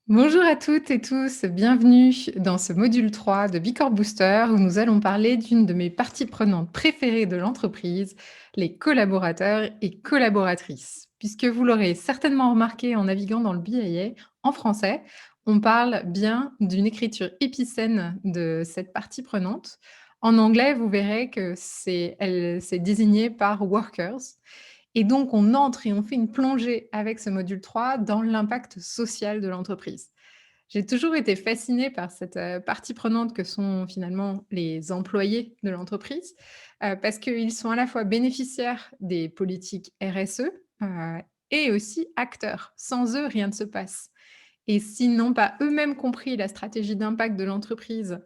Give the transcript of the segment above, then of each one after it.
Bonjour à toutes et tous, bienvenue dans ce module 3 de Bicorp Booster où nous allons parler d'une de mes parties prenantes préférées de l'entreprise, les collaborateurs et collaboratrices. Puisque vous l'aurez certainement remarqué en naviguant dans le BIA, en français, on parle bien d'une écriture épicène de cette partie prenante. En anglais, vous verrez que c'est désigné par workers. Et donc, on entre et on fait une plongée avec ce module 3 dans l'impact social de l'entreprise. J'ai toujours été fascinée par cette partie prenante que sont finalement les employés de l'entreprise, parce qu'ils sont à la fois bénéficiaires des politiques RSE et aussi acteurs. Sans eux, rien ne se passe. Et s'ils n'ont pas eux-mêmes compris la stratégie d'impact de l'entreprise,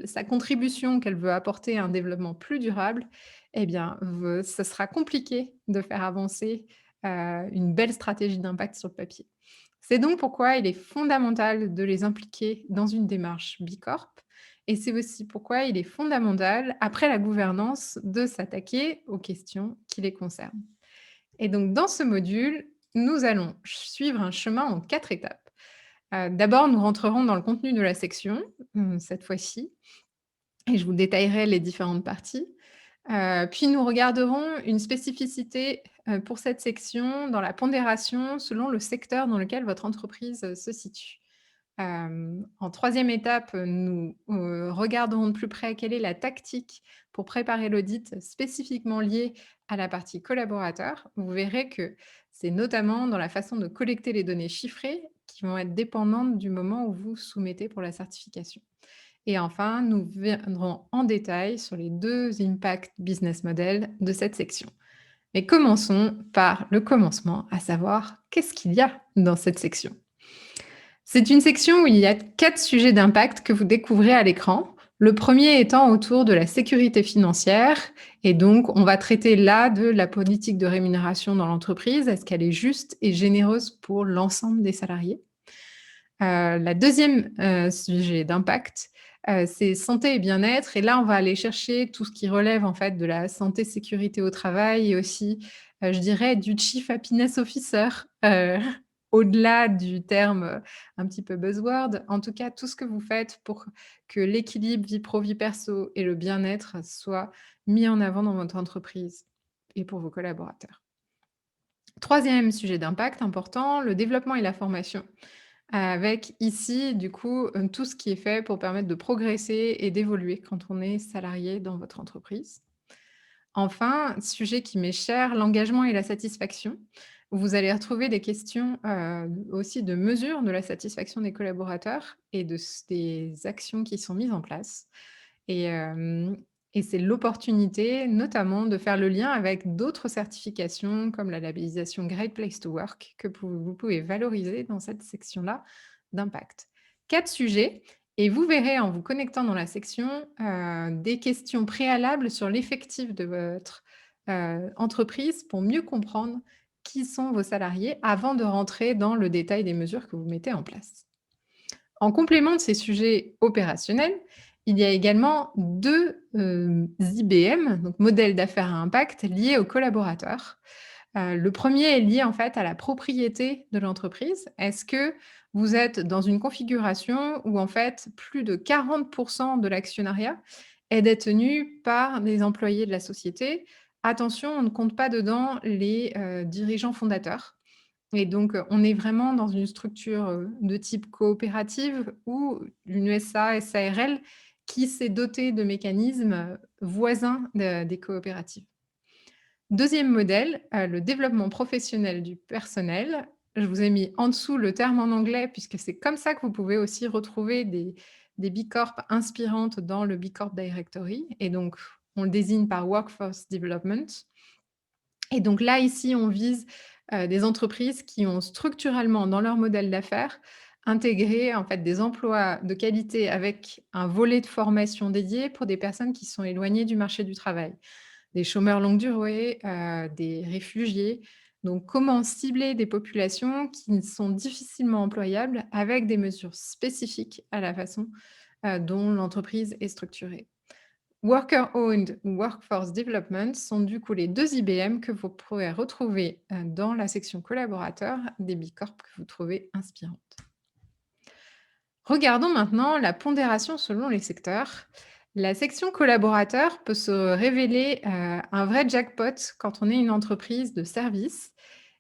sa contribution qu'elle veut apporter à un développement plus durable, eh bien, ce sera compliqué de faire avancer une belle stratégie d'impact sur le papier. C'est donc pourquoi il est fondamental de les impliquer dans une démarche Bicorp. Et c'est aussi pourquoi il est fondamental, après la gouvernance, de s'attaquer aux questions qui les concernent. Et donc, dans ce module, nous allons suivre un chemin en 4 étapes. D'abord, nous rentrerons dans le contenu de la section, cette fois-ci, et je vous détaillerai les différentes parties. Puis nous regarderons une spécificité, pour cette section dans la pondération selon le secteur dans lequel votre entreprise, se situe. En troisième étape, nous, regarderons de plus près quelle est la tactique pour préparer l'audit spécifiquement liée à la partie collaborateur. Vous verrez que c'est notamment dans la façon de collecter les données chiffrées qui vont être dépendantes du moment où vous soumettez pour la certification. Et enfin, nous viendrons en détail sur les 2 impact business models de cette section. Mais commençons par le commencement, à savoir qu'est-ce qu'il y a dans cette section? C'est une section où il y a 4 sujets d'impact que vous découvrez à l'écran. Le premier étant autour de la sécurité financière. Et donc, on va traiter là de la politique de rémunération dans l'entreprise. Est-ce qu'elle est juste et généreuse pour l'ensemble des salariés? La deuxième sujet d'impact, c'est santé et bien-être. Et là, on va aller chercher tout ce qui relève en fait de la santé, sécurité au travail et aussi, je dirais du Chief Happiness Officer, au-delà du terme, un petit peu buzzword. En tout cas, tout ce que vous faites pour que l'équilibre vie pro, vie perso et le bien-être soient mis en avant dans votre entreprise et pour vos collaborateurs. Troisième sujet d'impact important, le développement et la formation. Avec ici, du coup, tout ce qui est fait pour permettre de progresser et d'évoluer quand on est salarié dans votre entreprise. Enfin, sujet qui m'est cher, l'engagement et la satisfaction. Vous allez retrouver des questions, aussi de mesure de la satisfaction des collaborateurs et des actions qui sont mises en place. Et hem et c'est l'opportunité, notamment, de faire le lien avec d'autres certifications comme la labellisation Great Place to Work que vous pouvez valoriser dans cette section-là d'impact. 4 sujets et vous verrez en vous connectant dans la section, des questions préalables sur l'effectif de votre, entreprise pour mieux comprendre qui sont vos salariés avant de rentrer dans le détail des mesures que vous mettez en place. En complément de ces sujets opérationnels, il y a également 2 IBM, donc modèles d'affaires à impact liés aux collaborateurs. Le premier est lié en fait à la propriété de l'entreprise. Est-ce que vous êtes dans une configuration où en fait plus de 40 de l'actionnariat est détenu par des employés de la société? Attention, on ne compte pas dedans les, dirigeants fondateurs. Et donc, on est vraiment dans une structure, de type coopérative ou une SA, SARL qui s'est dotée de mécanismes, voisins des coopératives. Deuxième modèle, le développement professionnel du personnel. Je vous ai mis en dessous le terme en anglais puisque c'est comme ça que vous pouvez aussi retrouver des bicorps inspirantes dans le Bicorp Directory et donc on le désigne par Workforce Development. Et donc là, ici, on vise, des entreprises qui ont structurellement dans leur modèle d'affaires intégré en fait des emplois de qualité avec un volet de formation dédié pour des personnes qui sont éloignées du marché du travail. Des chômeurs longue durée, des réfugiés. Donc comment cibler des populations qui sont difficilement employables avec des mesures spécifiques à la façon, dont l'entreprise est structurée. Worker-owned ou Workforce Development sont du coup les 2 IBM que vous pourrez retrouver, dans la section collaborateurs des Bicorp que vous trouvez inspirantes. Regardons maintenant la pondération selon les secteurs. La section collaborateurs peut se révéler un vrai jackpot quand on est une entreprise de services.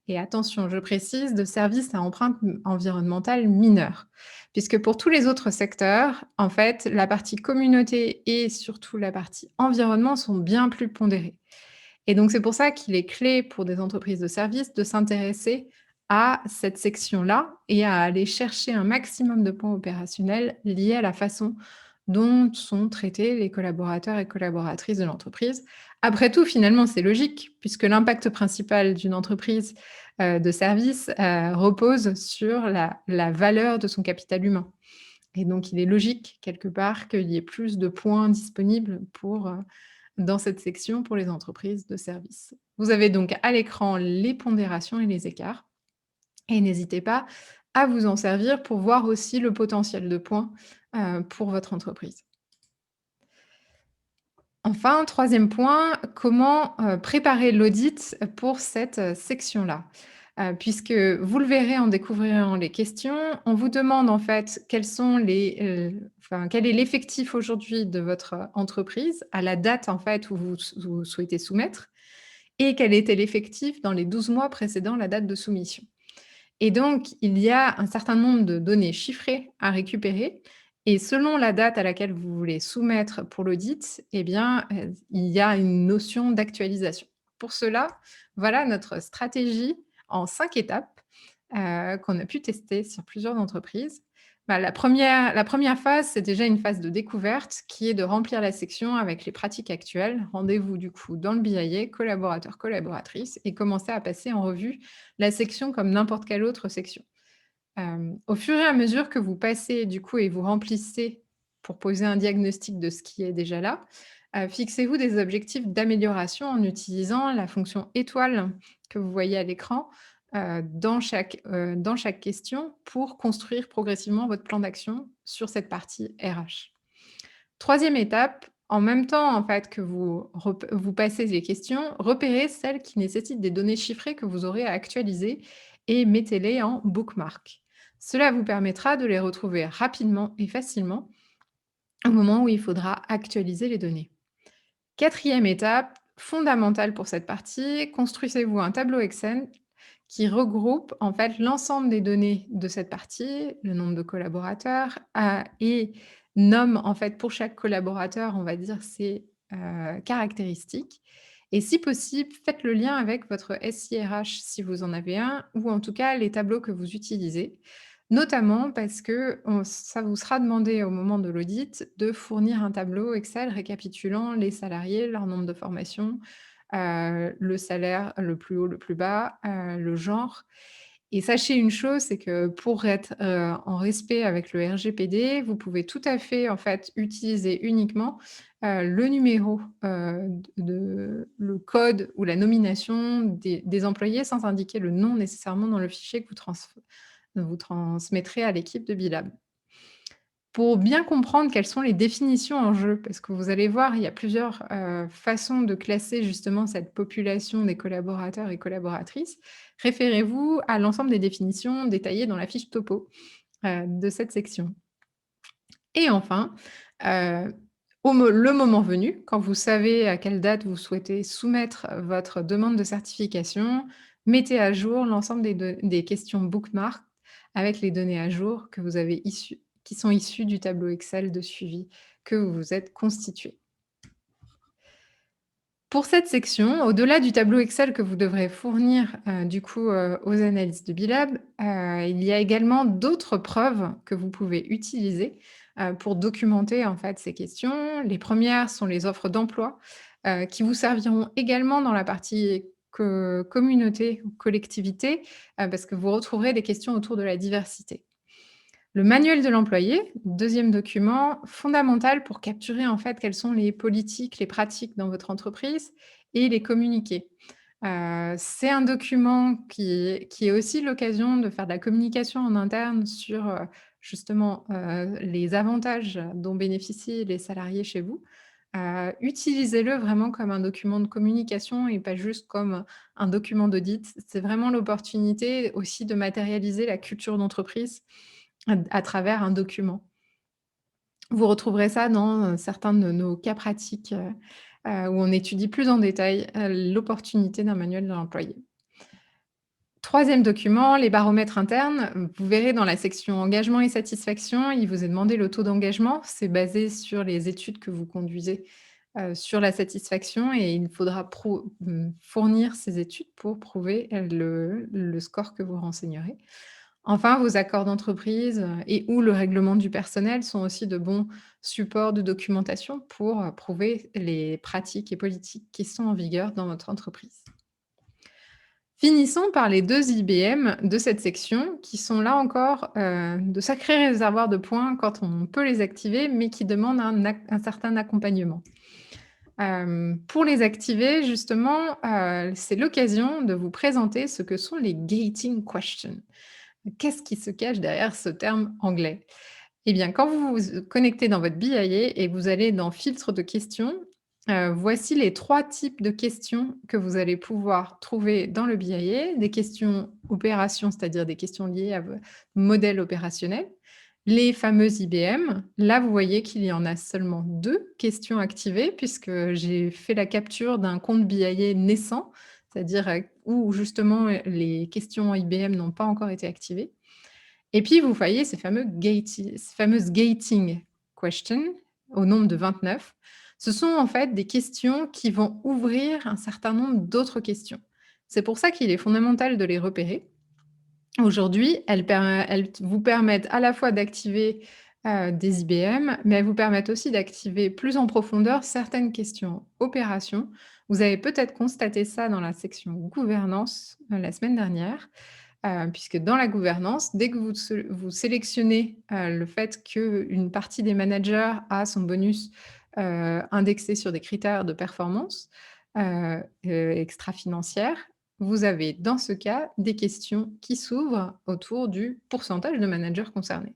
Et attention, je précise, de services à empreinte environnementale mineure. Puisque pour tous les autres secteurs, en fait, la partie communauté et surtout la partie environnement sont bien plus pondérées. Et donc, c'est pour ça qu'il est clé pour des entreprises de services de s'intéresser à cette section-là et à aller chercher un maximum de points opérationnels liés à la façon dont sont traités les collaborateurs et collaboratrices de l'entreprise. Après tout, finalement, c'est logique puisque l'impact principal d'une entreprise de service repose sur la valeur de son capital humain. Et donc, il est logique, quelque part, qu'il y ait plus de points disponibles pour, dans cette section pour les entreprises de services. Vous avez donc à l'écran les pondérations et les écarts et n'hésitez pas à vous en servir pour voir aussi le potentiel de points, pour votre entreprise. Enfin, troisième point, comment, préparer l'audit pour cette, section-là? Puisque vous le verrez en découvrant les questions, on vous demande en fait quels sont enfin, quel est l'effectif aujourd'hui de votre entreprise à la date en fait où vous souhaitez soumettre et quel était l'effectif dans les 12 mois précédant la date de soumission. Et donc, il y a un certain nombre de données chiffrées à récupérer et selon la date à laquelle vous voulez soumettre pour l'audit, eh bien, il y a une notion d'actualisation. Pour cela, voilà notre stratégie en 5 étapes, qu'on a pu tester sur plusieurs entreprises. Bah, la première phase, c'est déjà une phase de découverte qui est de remplir la section avec les pratiques actuelles. Rendez-vous du coup dans le BIA, collaborateur, collaboratrice et commencez à passer en revue la section comme n'importe quelle autre section. Au fur et à mesure que vous passez du coup et vous remplissez pour poser un diagnostic de ce qui est déjà là, fixez-vous des objectifs d'amélioration en utilisant la fonction étoile que vous voyez à l'écran, dans chaque question pour construire progressivement votre plan d'action sur cette partie RH. Troisième étape, en même temps, en fait, que vous passez les questions, repérez celles qui nécessitent des données chiffrées que vous aurez à actualiser et mettez-les en bookmark. Cela vous permettra de les retrouver rapidement et facilement au moment où il faudra actualiser les données. Quatrième étape, fondamentale pour cette partie, construisez-vous un tableau Excel qui regroupe en fait l'ensemble des données de cette partie, le nombre de collaborateurs, et nomme en fait pour chaque collaborateur, on va dire ses, caractéristiques et si possible, faites le lien avec votre SIRH si vous en avez un ou en tout cas les tableaux que vous utilisez. Notamment parce que ça vous sera demandé au moment de l'audit de fournir un tableau Excel récapitulant les salariés, leur nombre de formations, le salaire, le plus haut, le plus bas, le genre et sachez une chose, c'est que pour être, en respect avec le RGPD, vous pouvez tout à fait, en fait, utiliser uniquement, le numéro, le code ou la nomination des employés sans indiquer le nom nécessairement dans le fichier que vous transmettrez à l'équipe de Bilab. Pour bien comprendre quelles sont les définitions en jeu, parce que vous allez voir, il y a plusieurs, façons de classer justement cette population des collaborateurs et collaboratrices. Référez-vous à l'ensemble des définitions détaillées dans la fiche topo, de cette section. Et enfin, heu, le moment venu, quand vous savez à quelle date vous souhaitez soumettre votre demande de certification, mettez à jour l'ensemble des questions bookmark avec les données à jour que vous avez qui sont issues du tableau Excel de suivi que vous vous êtes constitué. Pour cette section, au-delà du tableau Excel que vous devrez fournir, du coup, aux analystes de Bilab, il y a également d'autres preuves que vous pouvez utiliser, pour documenter, en fait, ces questions. Les premières sont les offres d'emploi, qui vous serviront également dans la partie communauté ou collectivité, parce que vous retrouverez des questions autour de la diversité. Le manuel de l'employé, deuxième document fondamental pour capturer en fait quelles sont les politiques, les pratiques dans votre entreprise et les communiquer. C'est un document qui est aussi l'occasion de faire de la communication en interne sur, justement, les avantages dont bénéficient les salariés chez vous. Utilisez-le vraiment comme un document de communication et pas juste comme un document d'audit. C'est vraiment l'opportunité aussi de matérialiser la culture d'entreprise à travers un document. Vous retrouverez ça dans, certains de nos cas pratiques, où on étudie plus en détail, l'opportunité d'un manuel de l'employé. 3e document, les baromètres internes. Vous verrez dans la section engagement et satisfaction, il vous est demandé le taux d'engagement. C'est basé sur les études que vous conduisez, sur la satisfaction et il faudra fournir ces études pour prouver, le score que vous renseignerez. Enfin, vos accords d'entreprise, et ou le règlement du personnel sont aussi de bons supports de documentation pour, prouver les pratiques et politiques qui sont en vigueur dans votre entreprise. Finissons par les 2 IBM de cette section qui sont là encore, de sacrés réservoirs de points quand on peut les activer, mais qui demandent un certain accompagnement. Pour les activer justement, c'est l'occasion de vous présenter ce que sont les gating questions. Qu'est-ce qui se cache derrière ce terme anglais? Eh bien, quand vous vous connectez dans votre BIA et vous allez dans filtre de questions, voici les 3 types de questions que vous allez pouvoir trouver dans le BIA. Des questions opérations, c'est-à-dire des questions liées à votre modèle opérationnel. Les fameuses IBM, là, vous voyez qu'il y en a seulement 2 questions activées puisque j'ai fait la capture d'un compte BIA naissant, c'est-à-dire, où justement, les questions IBM n'ont pas encore été activées. Et puis, vous voyez ces fameuses gating questions au nombre de 29. Ce sont en fait des questions qui vont ouvrir un certain nombre d'autres questions. C'est pour ça qu'il est fondamental de les repérer. Aujourd'hui, elles vous permettent à la fois d'activer, des IBM, mais elles vous permettent aussi d'activer plus en profondeur certaines questions opérations. Vous avez peut-être constaté ça dans la section gouvernance, la semaine dernière. Puisque dans la gouvernance, dès que vous sélectionnez, le fait qu'une partie des managers a son bonus, indexé sur des critères de performance, extra-financière, vous avez dans ce cas des questions qui s'ouvrent autour du pourcentage de managers concernés.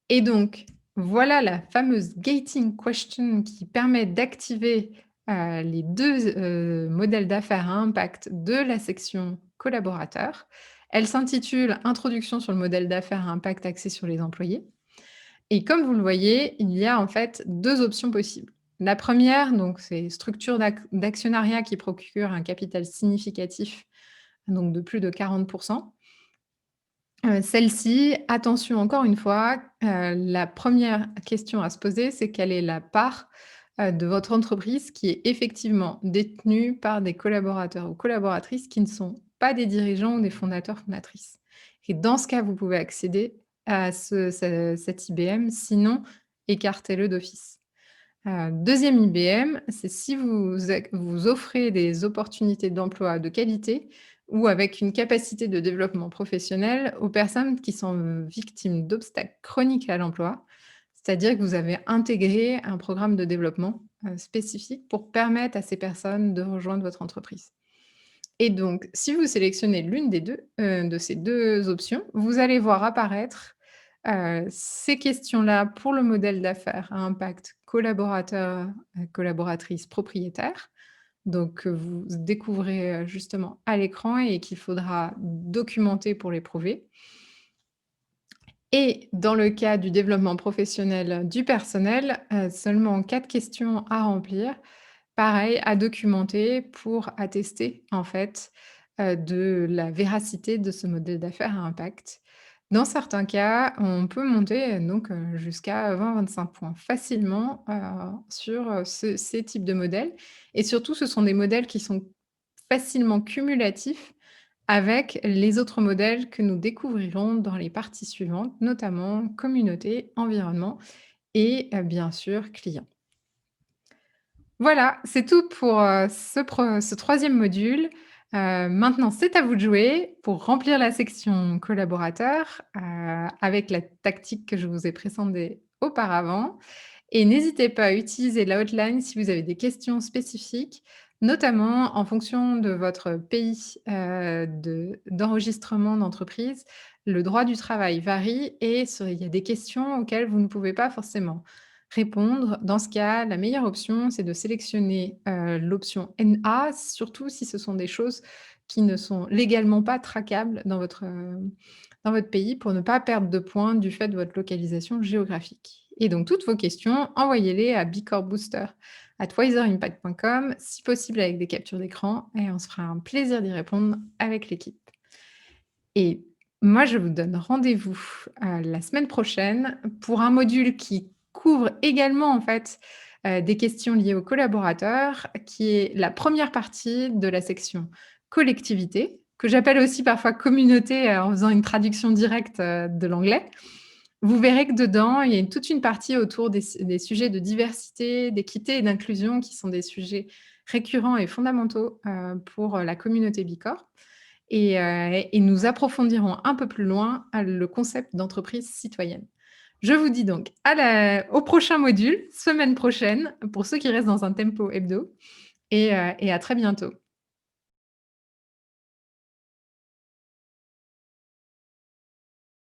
Et donc, voilà la fameuse gating question qui permet d'activer, les 2 modèles d'affaires à impact de la section collaborateurs. Elle s'intitule «Introduction sur le modèle d'affaires à impact axé sur les employés» et comme vous le voyez, il y a en fait 2 options possibles. La première, donc c'est structure d'actionnariat qui procure un capital significatif, donc de plus de 40. Celle-ci, attention encore une fois, la première question à se poser, c'est quelle est la part, de votre entreprise qui est effectivement détenue par des collaborateurs ou collaboratrices qui ne sont pas des dirigeants ou des fondateurs, fondatrices. Et dans ce cas, vous pouvez accéder à cet IBM, sinon écartez-le d'office. 2e IBM, c'est si vous offrez des opportunités d'emploi de qualité ou avec une capacité de développement professionnel aux personnes qui sont victimes d'obstacles chroniques à l'emploi. C'est-à-dire que vous avez intégré un programme de développement, spécifique pour permettre à ces personnes de rejoindre votre entreprise. Et donc, si vous sélectionnez l'une des 2 de ces 2 options, vous allez voir apparaître, ces questions-là pour le modèle d'affaires à impact collaborateur, collaboratrice, propriétaire. Donc, vous découvrez, justement à l'écran et qu'il faudra documenter pour les prouver. Et dans le cas du développement professionnel du personnel, seulement 4 questions à remplir. Pareil, à documenter pour attester, en fait, de la véracité de ce modèle d'affaires à impact. Dans certains cas, on peut monter, donc jusqu'à 20-25 points facilement, sur, ces types de modèles et surtout ce sont des modèles qui sont facilement cumulatifs avec les autres modèles que nous découvrirons dans les parties suivantes, notamment communauté, environnement et bien sûr client. Voilà, c'est tout pour, ce 3e module. Maintenant, c'est à vous de jouer pour remplir la section collaborateurs, avec la tactique que je vous ai présentée auparavant et n'hésitez pas à utiliser la hotline si vous avez des questions spécifiques, notamment en fonction de votre pays, d'enregistrement d'entreprise. Le droit du travail varie et il y a des questions auxquelles vous ne pouvez pas forcément répondre. Dans ce cas, la meilleure option, c'est de sélectionner, l'option NA, surtout si ce sont des choses qui ne sont légalement pas traquables dans votre pays pour ne pas perdre de points du fait de votre localisation géographique. Et donc, toutes vos questions, envoyez-les à bicorbooster@wiseриmpact.com, si possible avec des captures d'écran, et on se fera un plaisir d'y répondre avec l'équipe. Et moi, je vous donne rendez-vous, la semaine prochaine pour un module qui couvre également, en fait, des questions liées aux collaborateurs, qui est la première partie de la section collectivité, que j'appelle aussi parfois communauté, en faisant une traduction directe, de l'anglais. Vous verrez que dedans, il y a toute une partie autour des sujets de diversité, d'équité et d'inclusion qui sont des sujets récurrents et fondamentaux, pour, la communauté Bicorp. Et nous approfondirons un peu plus loin, le concept d'entreprise citoyenne. Je vous dis donc au prochain module, semaine prochaine, pour ceux qui restent dans un tempo hebdo et à très bientôt.